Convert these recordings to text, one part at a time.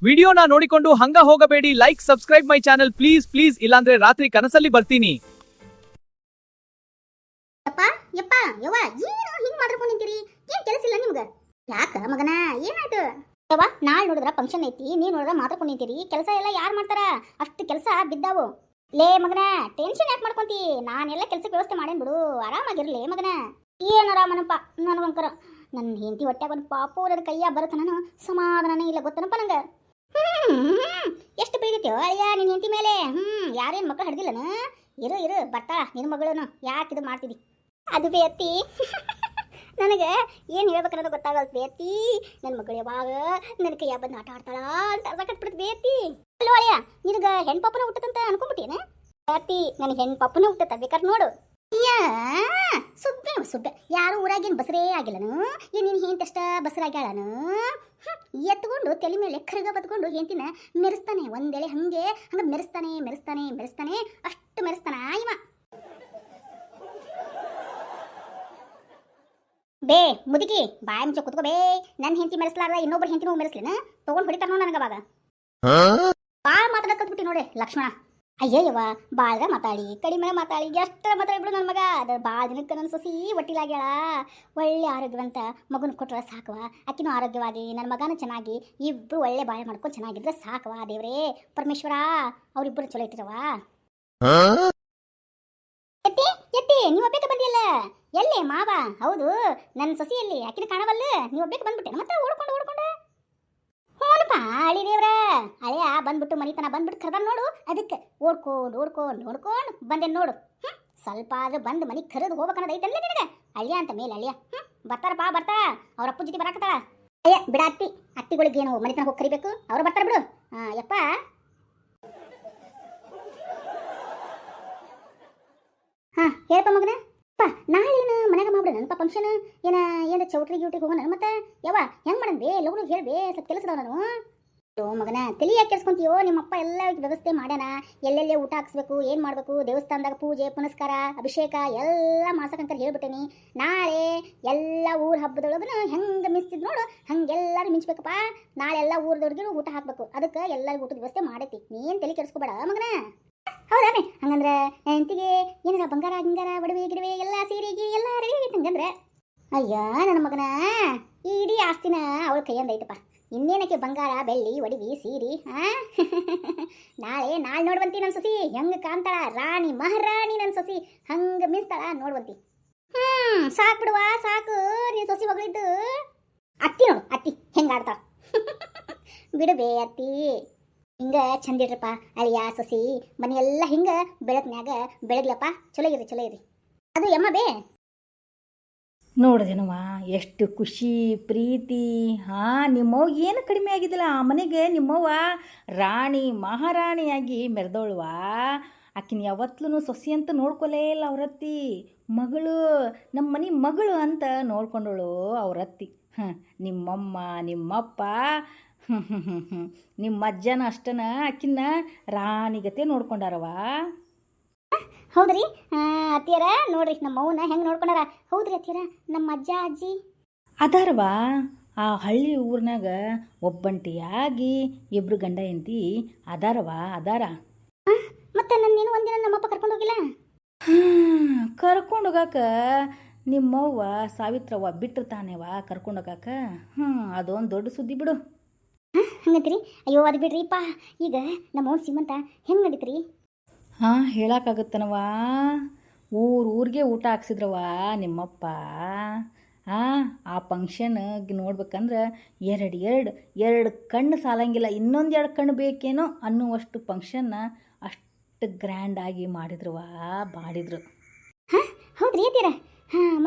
ವಿಡಿಯೋನ ನೋಡಿಕೊಂಡು ಹಂಗ ಹೋಗಬೇಡಿ. Like subscribe my channel please please, ಇಲ್ಲಾಂದ್ರೆ ರಾತ್ರಿ ಕನಸಲ್ಲಿ ಬರ್ತೀನಿ. ಯಪ್ಪ ಯಪ್ಪ ಯವ್ವ ಏನು ಹಿಂಗ್ ಮಾತಾಡ್ಕೊಂಡು ನಿಂತೀರಿ? ಏನ್ ಕೆಲಸ ಇಲ್ಲ ನಿಮ್ಗ? ಯಾಕ ಮಗನ ಏನಾಯ್ತು? ಯವ್ವ ನಾಳೆ ನೋಡಿದ್ರ ಫಂಕ್ಷನ್ ಐತಿ, ನೀವ್ ನೋಡಿದ್ರ ಮಾತಾಡ್ಕೊಂಡು ನಿಂತೀರಿ. ಕೆಲಸ ಎಲ್ಲ ಯಾರು ಮಾಡ್ತಾರ? ಅಷ್ಟು ಕೆಲಸ ಬಿದ್ದಾವು. ಲೇ ಮಗನ ಟೆನ್ಷನ್ ಯಾಕೆ ಮಾಡ್ಕೊಂತಿ? ನಾನೆಲ್ಲ ಕೆಲ್ಸಕ್ಕೆ ವ್ಯವಸ್ಥೆ ಮಾಡೇನ್ ಬಿಡು, ಆರಾಮಾಗಿರ್ಲಿ ಮಗನ. ಏನ್ ಆರಾಮನಪ್ಪ ನನಗಂಕರ. ನನ್ನ ಹೆಂಡತಿ ಹೊಟ್ಯಾಗ ಒಂದು ಪಾಪು ನನ್ನ ಕೈಯ ಬರುತ್ತೆ, ನಾನು ಸಮಾಧಾನನೇ ಇಲ್ಲ ಗೊತ್ತನಪ್ಪ ನಂಗೆ. ಎಷ್ಟು ಪ್ರೀತಿತ್ಯೋ ಅಯ್ಯ ನಿನ್ನ ಹೆಂಡತಿ ಮೇಲೆ. ಯಾರೇನು ಮಕ್ಕಳು ಹಡ್ದಿಲ್ಲನ? ಇರು ಇರು ಬರ್ತಾ ನಿನ್ನ ಮಗಳನು. ಯಾಕೆ ಇದು ಮಾಡ್ತಿದ್ದಿ? ಅದು ಬೇತಿ ನನಗೆ ಏನು ಹೇಳ್ಬೇಕನ್ನೋದು ಗೊತ್ತಾಗಲ್ಲ ಬೇತಿ. ನನ್ನ ಮಗಳು ಯಾವಾಗ ನನ್ನ ಕೈಯ ಬಂದು ಆಟ ಆಡ್ತಾಳ ಅಂತ ಅರ್ಸಕಟ್ಬಿಡ್ತು ಬೇತಿ. ಅಲ್ಲೋ ಅಳಿಯ, ನಿನಗೆ ಹೆಣ್ಣು ಪಾಪನ ಹುಟ್ಟತಂತ ಅನ್ಕೊಂಡ್ಬಿಟ್ಟೇನ? ಬೇತಿ ನನಗೆ ಹೆಣ್ಣು ಪಾಪನ ಹುಟ್ಟತ್ತ, ಬೇಕಾದ್ರೆ ನೋಡು. ಸುಬ್ಬೆ ಸುಬ್ಬೆ ಯಾರು ಊರಾಗೇನು ಬಸರೇ ಆಗಿಲ್ಲನು? ಏನು ನೀನು ಹೆಂತಷ್ಟ ಬಸರಾಗ್ಯಾಳನು? ಎತ್ಕೊಂಡು ತಲೆ ಮೇಲೆ ಕರ್ಗ ಬತ್ಕೊಂಡು ಹೆಂತಿನ ಮೆರೆಸ್ತಾನೆ. ಒಂದೇಳೆ ಹಂಗೆ ಮೆರೆಸ್ತಾನೆ ಮೆರೆಸ್ತಾನೆ ಮೆರೆಸ್ತಾನೆ, ಅಷ್ಟು ಮೆರೆಸ್ತಾನ ಇವ. ಬೇ ಮುದುಕಿ ಬಾಯಿ ಮುಂಚೆ ಕುತ್ಕೋ ಬೇ. ನನ್ನ ಹೆಂಡತಿ ಮೆರೆಸ್ಲಾರ್ದ ಇನ್ನೊಬ್ರು ಹೆಂಡತಿ ಮೆರೆಸ್ಲೇನ? ತಗೊಂಡು ಹೊಡಿತಾರ ನೋಡು ನನಗೆ ಅವಾಗ. ಬಾಳ ಮಾತಾಡಕ್ ಕತ್ಬಿಟ್ಟಿ ನೋಡಿ ಲಕ್ಷ್ಮಣ. ಅಯ್ಯಯ್ಯವ ಬಾಳ್ರ ಮಾತಾಡಿ ಕಡಿಮೆ ಮಾತಾಡಿ ಎಷ್ಟರ ಮಾತಾಡ್ಬಿಡು ನನ್ನ ಮಗ. ಅದ್ರ ಭಾಳ ದಿನಕ್ಕೆ ನನ್ನ ಸೊಸಿ ಒಟ್ಟಿಲಾಗ್ಯಾಳ. ಒಳ್ಳೆ ಆರೋಗ್ಯವಂತ ಮಗನ ಕೊಟ್ಟರೆ ಸಾಕವ. ಅಕ್ಕಿನೂ ಆರೋಗ್ಯವಾಗಿ ನನ್ನ ಮಗನೂ ಚೆನ್ನಾಗಿ ಇಬ್ಬರು ಒಳ್ಳೆ ಬಾಳೆ ಮಾಡ್ಕೊಂಡು ಚೆನ್ನಾಗಿದ್ರೆ ಸಾಕವ. ದೇವ್ರೇ ಪರಮೇಶ್ವರ ಅವ್ರಿಬ್ಬರು ಚಲೋ ಇಟ್ಟಿರವ. ಎತ್ತಿ ಎತ್ತಿ ನೀವು ಒಬ್ಬೇಕ ಬಂದಿಯಲ್ಲ? ಎಲ್ಲಿ ಮಾವ? ಹೌದು ನನ್ನ ಸೊಸಿಯಲ್ಲಿ ಅಕ್ಕಿನ ಕಾಣವಲ್ಲ. ನೀವು ಒಬ್ಬೇಕ ಬಂದ್ಬಿಟ್ಟೆ ಮತ್ತೆ ಓಡ್ಕೊಂಡು ಓಡ್ಕೊಂಡು. ಹೋನಪ್ಪ ಅಳಿ ದೇವ್ರ, ಹಳೆಯ ಬಂದ್ಬಿಟ್ಟು ಮನಿತನ ಬಂದ್ಬಿಟ್ಟು ಕರ್ದ ನೋಡು. ಅದಕ್ಕೆ ಓಡ್ಕೊಂಡು ಓಡ್ಕೊಂಡು ನೋಡ್ಕೊಂಡು ಬಂದೆ ನೋಡು. ಸ್ವಲ್ಪ ಆದ್ರೂ ಬಂದು ಮನಿ ಕರೆದು ಹೋಗ್ಬೇಕನ್ನೋದು ಐತಲ್ಲ ನಿನಗೆ? ಅಳಿಯ ಅಂತ ಮೇಲೆ ಅಳಿಯ. ಬರ್ತಾರಪ್ಪ ಬರ್ತಾ, ಅವ್ರ ಅಪ್ಪನ ಜೊತೆ ಬರಾಕತ್ತಾಳ. ಅಯ್ಯ ಬಿಡ ಅತ್ತಿ, ಅತ್ತಿಗಳಿಗೆ ಏನು ಮನಿತನ ಹೋಗಿ ಕರಿಬೇಕು, ಅವ್ರು ಬರ್ತಾರ ಬಿಡು. ಯಪ್ಪ ಹೇಳಪ್ಪ ಮಗನ. ಅಪ್ಪ ನಾಳೆ ಏನು ಮನ್ಯಾಗ ಮಾಡ್ಬಿಡೋಣಪ್ಪ ಫಂಕ್ಷನ್? ಏನ ಚೌಟ್ರಿ ಗ್ಯೂಟ್ರಿಗೆ ಹೋಗೋಣ ಮತ್ತೆ? ಯವ್ವ ಹೆಂಗೆ ಮಾಡನ್ಬೇ? ಲಗುಡು ಹೇಳ್ಬೇ, ಸ್ವಲ್ಪ ಕೆಲಸದವ ನಾನು. ಮಗನ ತಲೆ ಯಾಕೆ ಕೆಲ್ಸ್ಕೊಂತೀಯೋ? ನಿಮ್ಮಪ್ಪ ಎಲ್ಲ ವ್ಯವಸ್ಥೆ ಮಾಡ್ಯಾನ. ಎಲ್ಲೆಲ್ಲೇ ಊಟ ಹಾಕ್ಸ್ಬೇಕು, ಏನು ಮಾಡಬೇಕು, ದೇವಸ್ಥಾನದಾಗ ಪೂಜೆ ಪುನಸ್ಕಾರ ಅಭಿಷೇಕ ಎಲ್ಲ ಮಾಡ್ಸಕ್ಕಂತ ಹೇಳ್ಬಿಟ್ಟೇನಿ. ನಾಳೆ ಎಲ್ಲ ಊರ ಹಬ್ಬದೊಳಗನು ಹೆಂಗೆ ಮಿಂಚ್ತಿದ್ ನೋಡು ಹಂಗೆಲ್ಲರೂ ಮಿಂಚ್ಬೇಕಪ್ಪ. ನಾಳೆ ಎಲ್ಲ ಊರದವ್ರಿಗೂ ಊಟ ಹಾಕ್ಬೇಕು. ಅದಕ್ಕೆ ಎಲ್ಲರಿಗೂ ಊಟದ ವ್ಯವಸ್ಥೆ ಮಾಡೈತಿ. ನೀನು ತಲೆ ಕೆಡಿಸ್ಕೋಬೇಡ ಮಗನ. ಹೌದಾನೆ? ಹಂಗಂದ್ರೆ ಎಂತಿಗೆ ಏನಾರ ಬಂಗಾರ ಗಿಂಗಾರ ಒಡವೆ ಗಿಡವೆ ಎಲ್ಲ ಸೀರೆ ಗೀರೆ ಎಲ್ಲ ರೆಡಿ ಆಗೈತೆ ಹಂಗಂದ್ರೆ? ಅಯ್ಯ ನನ್ನ ಮಗನ, ಈ ಇಡೀ ಆಸ್ತಿನ ಅವಳ ಕೈಯಂದ ಐತಪ್ಪ. ಇನ್ನೇನಕ್ಕೆ ಬಂಗಾರ ಬೆಳ್ಳಿ ಒಡವಿ ಸೀರೆ? ನಾಳೆ ನೋಡ್ವಂತಿ ನನ್ನ ಸೊಸಿ ಹೆಂಗೆ ಕಾಣ್ತಾಳ. ರಾಣಿ ಮಹಾರಾಣಿ ನನ್ನ ಸೊಸಿ ಹಂಗೆ ಮಿಂಚ್ತಾಳ ನೋಡ್ವಂತಿ. ಸಾಕು ಬಿಡುವ ಸಾಕು ನೀನು ಸೊಸಿ ಹೊಗಳಿದ್ದು. ಅತ್ತಿ ನೋಡು ಅತ್ತಿ ಹೆಂಗೆ ಆಡ್ತಾಳ. ಬಿಡುಬೇ ಅತ್ತಿ, ಹಿಂಗೆ ಚಂದಿಡ್ರಪ್ಪ ಅಳಿಯ ಸೊಸಿ ಮನೆಯೆಲ್ಲ ಹಿಂಗೆ ಬೆಳಕ್ನ್ಯಾಗ ಬೆಳಗ್ಲಪ್ಪ. ಚಲೋ ಇರಿ ಚಲೋ ಇರಿ. ಅದು ಯಮ್ಮ ಬೇ ನೋಡಿದೆನವ ಎಷ್ಟು ಖುಷಿ ಪ್ರೀತಿ. ನಿಮ್ಮವ್ವ ಏನು ಕಡಿಮೆ ಆಗಿದ್ದಿಲ್ಲ. ಆ ಮನೆಗೆ ನಿಮ್ಮವ್ವ ರಾಣಿ ಮಹಾರಾಣಿಯಾಗಿ ಮೆರೆದೋಳ್ವಾ. ಆಕಿನ ಯಾವತ್ತೂ ಸೊಸಿ ಅಂತ ನೋಡ್ಕೊಲೇ ಇಲ್ಲ ಅವರತ್ತಿ. ಮಗಳು ನಮ್ಮ ಮನೆ ಮಗಳು ಅಂತ ನೋಡ್ಕೊಂಡೋಳು ಅವರತ್ತಿ. ನಿಮ್ಮಮ್ಮ ನಿಮ್ಮಪ್ಪ ನಿಮ್ಮ ಅಜ್ಜನ ಅಷ್ಟನ ಆಕಿನ್ನ ರಾಣಿಗತೆ ನೋಡ್ಕೊಂಡಾರವ. ಹೌದ್ರಿ ಅತ್ತಿಯರ ನೋಡ್ರಿ ನಮ್ಮ ಅವ್ವನ ಹೆಂಗೆ ನೋಡ್ಕೊಂಡಾರ. ಹೌದ್ರಿ ಅತ್ತಿಯರ ನಮ್ಮ ಅಜ್ಜ ಅಜ್ಜಿ ಅದಾರವಾ. ಆ ಹಳ್ಳಿ ಊರಿನಾಗ ಒಬ್ಬಂಟಿಯಾಗಿ ಇಬ್ರು ಗಂಡ ಹೆಂಡತಿ ಅದಾರವಾ ಅದಾರ. ಮತ್ತೆ ನನ್ನೇನು ಒಂದಿನ ನಮ್ಮಪ್ಪ ಕರ್ಕೊಂಡು ಹೋಗಿಲ್ಲ? ಕರ್ಕೊಂಡು ಹೋಗಾಕ ನಿಮ್ಮವ್ವ ಸಾವಿತ್ರವ್ವ ಬಿಟ್ಟಿರ್ತಾನೆವ ಕರ್ಕೊಂಡು ಹೋಗಾಕ. ಅದೊಂದು ದೊಡ್ಡ ಸುದ್ದಿ ಬಿಡು. ಹಂಗಂತೀರಿ? ಅಯ್ಯೋ ಅದು ಬಿಡ್ರಿಪ್ಪ. ಈಗ ನಮ್ಮ ಅವ್ನ ಸೀಮಂತ ಹೆಂಗೆ ನಡೀತ್ರಿ? ಹೇಳಕ್ಕಾಗುತ್ತನವ. ಊರಿಗೆ ಊಟ ಹಾಕ್ಸಿದ್ರವ ನಿಮ್ಮಪ್ಪ. ಆ ಫಂಕ್ಷನ್ ನೋಡ್ಬೇಕಂದ್ರೆ ಎರಡು ಕಣ್ಣು ಸಾಲಂಗಿಲ್ಲ, ಇನ್ನೊಂದು 2 ಕಣ್ಣು ಬೇಕೇನೋ ಅನ್ನುವಷ್ಟು ಫಂಕ್ಷನ್ನ ಅಷ್ಟು ಗ್ರ್ಯಾಂಡಾಗಿ ಮಾಡಿದ್ರವ ಮಾಡಿದ್ರು. ಹೌದ್ರಿ ಅತ್ತೀರ?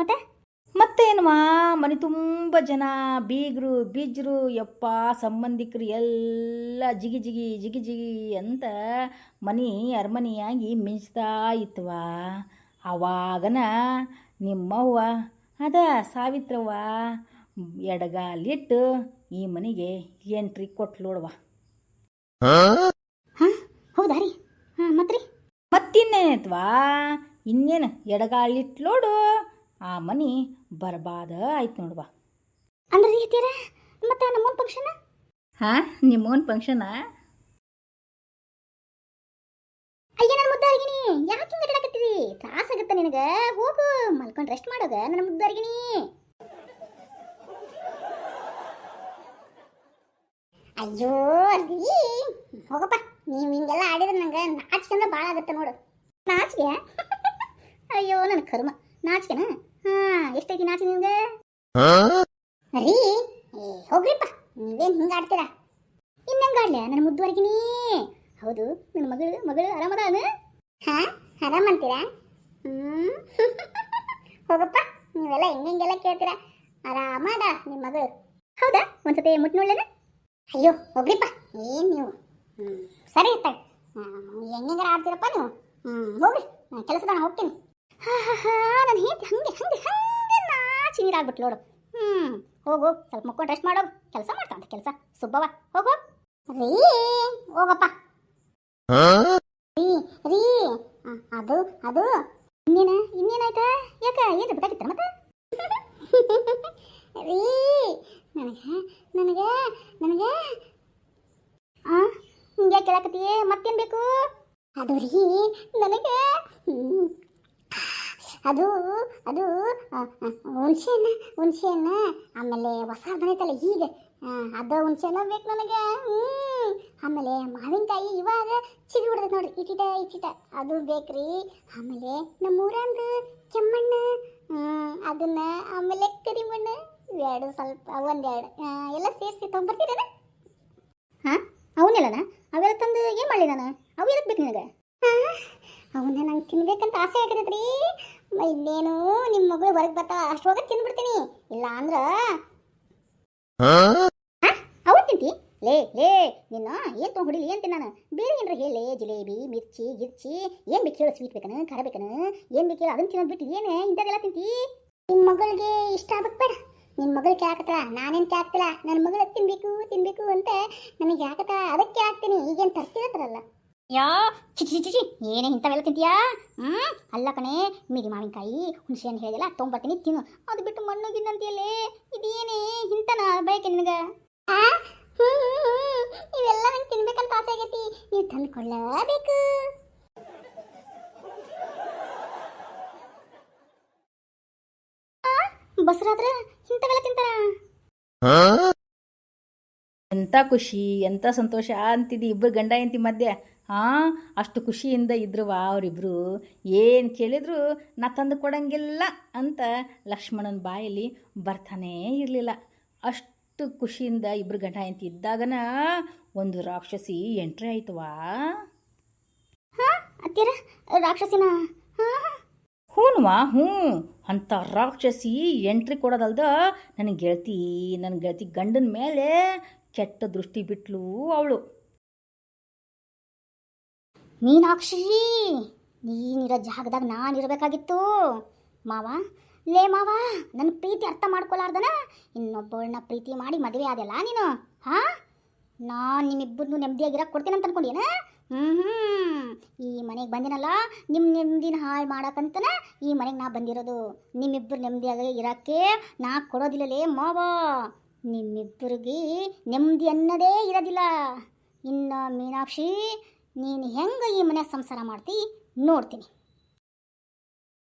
ಮತ್ತೇನುವಾ ಮನೆ ತುಂಬ ಜನ ಬೀಗರು ಬೀಜರು ಯಪ್ಪ ಸಂಬಂಧಿಕರು ಎಲ್ಲ ಜಿಗಿ ಜಿಗಿ ಜಿಗಿ ಜಿಗಿ ಅಂತ ಮನೆ ಅರಮನೆಯಾಗಿ ಮಿಂಚ್ತಾ ಇತ್ತವಾ. ಅವಾಗನ ನಿಮ್ಮವ್ವ ಅದ ಸಾವಿತ್ರವ್ವ ಎಡಗಾಲಿಟ್ಟು ಈ ಮನೆಗೆ ಎಂಟ್ರಿ ಕೊಟ್ಲೋಡ್ವ. ಹೌದಾ ರೀ? ಮತ್ತಿನ್ನೇನೈತ್ವಾ, ಇನ್ನೇನು ಎಡಗಾಲಿಟ್ಲೋಡು ಆ ಮನೆ ಬರ್ಬಾದ ಆಯ್ತು ನೋಡ್ವಾ. ಅಂದ್ರೆ ರೀತಿಯರ ಮತ್ತೆ ನಮ್ಮ ಫಂಕ್ಷನ್ ಹಾಂ ನಿಮ್ಮವನ್ ಫಂಕ್ಷನಾ? ಅಯ್ಯ ನನ್ನ ಮುದ್ದಾರಿಗಿನಿ, ಯಾಕೆ ಹಿಂಗೆ ಅಡ್ಡಾಡಕತ್ತೀರಿ? ತ್ರಾಸ ಆಗತ್ತ ನಿನಗೆ? ಹೋಗು ಮಲ್ಕೊಂಡು ರೆಸ್ಟ್ ಮಾಡೋಗ ನನ್ನ ಮುದ್ದಾರಿಗಿನಿ. ಅಯ್ಯೋ ರೀ, ಹೋಗಪ್ಪ. ನೀವು ಹಿಂಗೆಲ್ಲ ಆಡಿದ್ರೆ ನಂಗೆ ನಾಚಿಕೆ ಅಂದ್ರೆ ಭಾಳ ಆಗತ್ತೆ ನೋಡು. ನಾಚಿಕೆ? ಅಯ್ಯೋ ನನ್ನ ಕರ್ಮ, ನಾಚಿಕೆನಾ? ಎಷ್ಟೈತಿ ನಾಚಿಕೆ ನಿಮ್ಗೆ? ರೀ ಹೋಗ್ರಿಪ್ಪ, ನೀವೇನು ಹಿಂಗೆ ಆಡ್ತೀರಾ? ಇನ್ನಂಗೆ ಆಡ್ಲ್ಯಾ ನನ್ನ ಮುದ್ದುವರೆಗಿನಿ? ಹೌದು, ನನ್ನ ಮಗಳು ಆರಾಮದಾನ? ಆರಾಮಂತೀರಾ? ಹೋಗಪ್ಪ, ನೀವೆಲ್ಲ ಹಿಂಗೆಲ್ಲ ಕೇಳ್ತೀರಾ. ಆರಾಮದ ನಿಮ್ಮ ಮಗಳು? ಹೌದಾ, ಒಂದ್ಸತಿ ಮುಟ್ಟು ನೋಡ್ಲೇನ? ಅಯ್ಯೋ ಹೋಗ್ರಿಪ್ಪ, ಏನು ನೀವು? ಸರಿ ಇರ್ತಾಳೆ. ಹೆಂಗಾರ ಆಡ್ತೀರಪ್ಪ ನೀವು. ಹೋಗ್ರಿ, ನಾನು ಕೆಲಸದ ಹೋಗ್ತೀನಿ. ನಾನು ಹೇಗೆ ಹಂಗೆ ಹಂಗೆ ಹಂಗೆ ನಾಚಿ ನೀರಾಗ್ಬಿಟ್ಲು ನೋಡು. ಹೋಗು, ಸ್ವಲ್ಪ ಮುಕ್ಕೊಂಡು ರೆಸ್ಟ್ ಮಾಡೋಗು. ಕೆಲಸ ಮಾಡ್ತಾವಂತ ಕೆಲಸ ಸುಬ್ಬವ. ಹೋಗು ರೀ, ಹೋಗಪ್ಪ. ರೀ ರೀ, ಅದು ಅದು ಇನ್ನೇನಾಯ್ತಾ? ಯಾಕ ಏನು ಬೇಕಾಗಿತ್ತ ಮತ್ತೆ? ರೀ ನನಗೆ ನನಗೆ ನನಗೆ ಹಿಂಗೆ ಕೇಳಕತ್ತೀಯೇ? ಮತ್ತೇನು ಬೇಕು? ಅದು ರೀ ನನಗೆ ಅದು ಅದು ಹುಣಸೆಹಣ್ಣು ಆಮೇಲೆ ಹೊಸ ಬಂದೈತಲ್ಲ ಈಗ, ಅದು ಹುಣಸೆಹಣ್ಣು ಬೇಕು ನನಗೆ. ಆಮೇಲೆ ಮಾವಿನಕಾಯಿ ಇವಾಗ ಚಿಗಿ ಬಿಡ್ತೈತೆ ನೋಡ್ರಿ, ಇಟ್ಟಿಟ ಅದು ಬೇಕ್ರಿ. ಆಮೇಲೆ ನಮ್ಮೂರಂದು ಕೆಮ್ಮಣ್ಣು, ಅದನ್ನ, ಆಮೇಲೆ ಕರಿಮಣ್ಣು ಎರಡು ಸ್ವಲ್ಪ ಒಂದೆರಡು ಎಲ್ಲ ಸೇರಿಸಿ ತೊಗೊಂಬರ್ತೀರ? ಅವನ್ನೆಲ್ಲನ ಅವೆಲ್ಲ ತಂದು ಏನು ಮಾಡಲಿ ನಾನು? ಅವು ಎದಕ್ಕೆ ಬೇಕು ನಿನಗೆ? ಅವನ್ನ ನಂಗೆ ತಿನ್ಬೇಕಂತ ಆಸೆ ಆಗತೈತ್ರಿ. ಇನ್ನೇನು ನಿಮ್ಮ ಮಗಳು ಹೊರಗೆ ಬರ್ತಾ ಅಷ್ಟೊಳಗೆ ತಿಂದ್ಬಿಡ್ತೀನಿ. ಇಲ್ಲ ಅಂದ್ರ ಅವ್ರು ತಿಂತಿ? ಲೇ ನಿನ್ನ ಏನು ತೊಗೊಂಡು ಹೊಡಿಲಿ ಅಂತೀನಿ ನಾನು. ಬೇರೆ ಏನಾರ ಹೇಳಿ, ಜಿಲೇಬಿ, ಮಿರ್ಚಿ ಗಿರ್ಚಿ ಏನು ಬೇಕು ಹೇಳು? ಸ್ವೀಟ್ ಬೇಕನ, ಖಾರ ಬೇಕನ, ಏನು ಬೇಕು ಹೇಳು? ಅದನ್ನು ತಿನ್ನೋದು ಬಿಟ್ಟು ಏನು ಇಂಥದ್ದೆಲ್ಲ ತಿಂತಿ? ನಿಮ್ಮ ಮಗಳಿಗೆ ಇಷ್ಟ ಆಗ್ಬೇಕು ಬೇಡ. ನಿನ್ನ ಮಗಳು ಕೇಳಕತ್ತಲ್ಲ, ನಾನೇನು ಕೇಳ್ತಿಲ್ಲ. ನನ್ನ ಮಗಳು ತಿನ್ಬೇಕು ಅಂತ ನನಗೆ ಯಾಕತ್ತ, ಅದಕ್ಕೆ ಹಾಕ್ತೀನಿ. ಈಗೇನು ತರ್ತಿರತ್ತಲ್ಲ ಯಾ ಚಿಚಿ ಏನೇ ಇಂಥವೆಲ್ಲ ತಿಂತೀಯಾ? ಅಲ್ಲ ಕಣೆ, ಮಿರಿ ಮಾವಿನಕಾಯಿ ಹುಣಸೆಹಣ್ಣು ಹೇಳಿದೆಲ್ಲ ತೊಗೊಂಬರ್ತೀನಿ, ತಿನ್ನು. ಅದು ಬಿಟ್ಟು ಮಣ್ಣು ಗಿಣ್ಣಂತಿಯಲ್ಲೇ, ಇದೇನೇ ಇಂತನ ಬಯಕೆ ನಿನಗೆ? ಇವೆಲ್ಲ ನಂಗೆ ತಿನ್ಬೇಕಂತ ಆಸೆ ಆಗೈತಿ, ನೀವು ತಂದು ಕೊಳ್ಳಬೇಕು. ಬಸರಾದ್ರೆ ಇಂಥವೆಲ್ಲ ತಿಂತಾರ? ಎಂಥ ಖುಷಿ, ಎಂಥ ಸಂತೋಷ ಅಂತಿದ್ದಿ ಇಬ್ಬರು ಗಂಡ ಹೆಂಡತಿ ಮಧ್ಯೆ. ಅಷ್ಟು ಖುಷಿಯಿಂದ ಇದ್ರುವ ಅವರಿಬ್ಬರು ಏನು ಕೇಳಿದ್ರು ನಾ ತಂದು ಕೊಡಂಗಿಲ್ಲ ಅಂತ ಲಕ್ಷ್ಮಣನ ಬಾಯಲ್ಲಿ ಬರ್ತಾನೇ ಇರಲಿಲ್ಲ. ಅಷ್ಟು ಖುಷಿಯಿಂದ ಇಬ್ಬರು ಗಂಡ ಹೆಂಡತಿ ಇದ್ದಾಗನ ಒಂದು ರಾಕ್ಷಸಿ ಎಂಟ್ರಿ ಆಯ್ತವಾ. ಅತ್ತೀರ ರಾಕ್ಷಸಿನ? ಹೂನ್ವಾ, ಅಂಥ ರಾಕ್ಷಸಿ ಎಂಟ್ರಿ ಕೊಡೋದಲ್ದ ನನ್ನ ಗೆಳತಿ ಗಂಡನ ಮೇಲೆ ಕೆಟ್ಟ ದೃಷ್ಟಿ ಬಿಟ್ಲು ಅವಳು. ಮೀನಾಕ್ಷಿ, ನೀನಿರೋ ಜಾಗದಾಗ ನಾನಿರಬೇಕಾಗಿತ್ತು. ಮಾವ, ಲೇ ಮಾವ, ನನ್ನ ಪ್ರೀತಿ ಅರ್ಥ ಮಾಡ್ಕೊಲಾರ್ದನ ಇನ್ನೊಬ್ಬಳನ್ನ ಪ್ರೀತಿ ಮಾಡಿ ಮದುವೆ ಆದಲ್ಲ ನೀನು. ನಾನು ನಿಮ್ಮಿಬ್ಬರನ್ನು ನೆಮ್ಮದಿಯಾಗಿರಕ್ಕೆ ಕೊಡ್ತೀನಂತ ಅನ್ಕೊಂಡೇನ? ಈ ಮನೆಗೆ ಬಂದಿನಲ್ಲ, ನಿಮ್ಮ ನೆಮ್ಮದಿನ ಹಾಳು ಮಾಡಕ್ಕಂತನ ಈ ಮನೆಗೆ ನಾ ಬಂದಿರೋದು. ನಿಮ್ಮಿಬ್ಬರು ನೆಮ್ಮದಿಯಾಗಿ ಇರೋಕ್ಕೆ ನಾ ಕೊಡೋದಿಲ್ಲಲೇ ಮಾವ. ನಿಮ್ಮಿಬ್ಬರಿಗೆ ನೆಮ್ಮದಿ ಅನ್ನೋದೇ ಇರೋದಿಲ್ಲ. ಇನ್ನು ಮೀನಾಕ್ಷಿ, ನೀನು ಹೆಂಗೆ ಈ ಮನೆ ಸಂಸಾರ ಮಾಡ್ತಿ ನೋಡ್ತೀನಿ.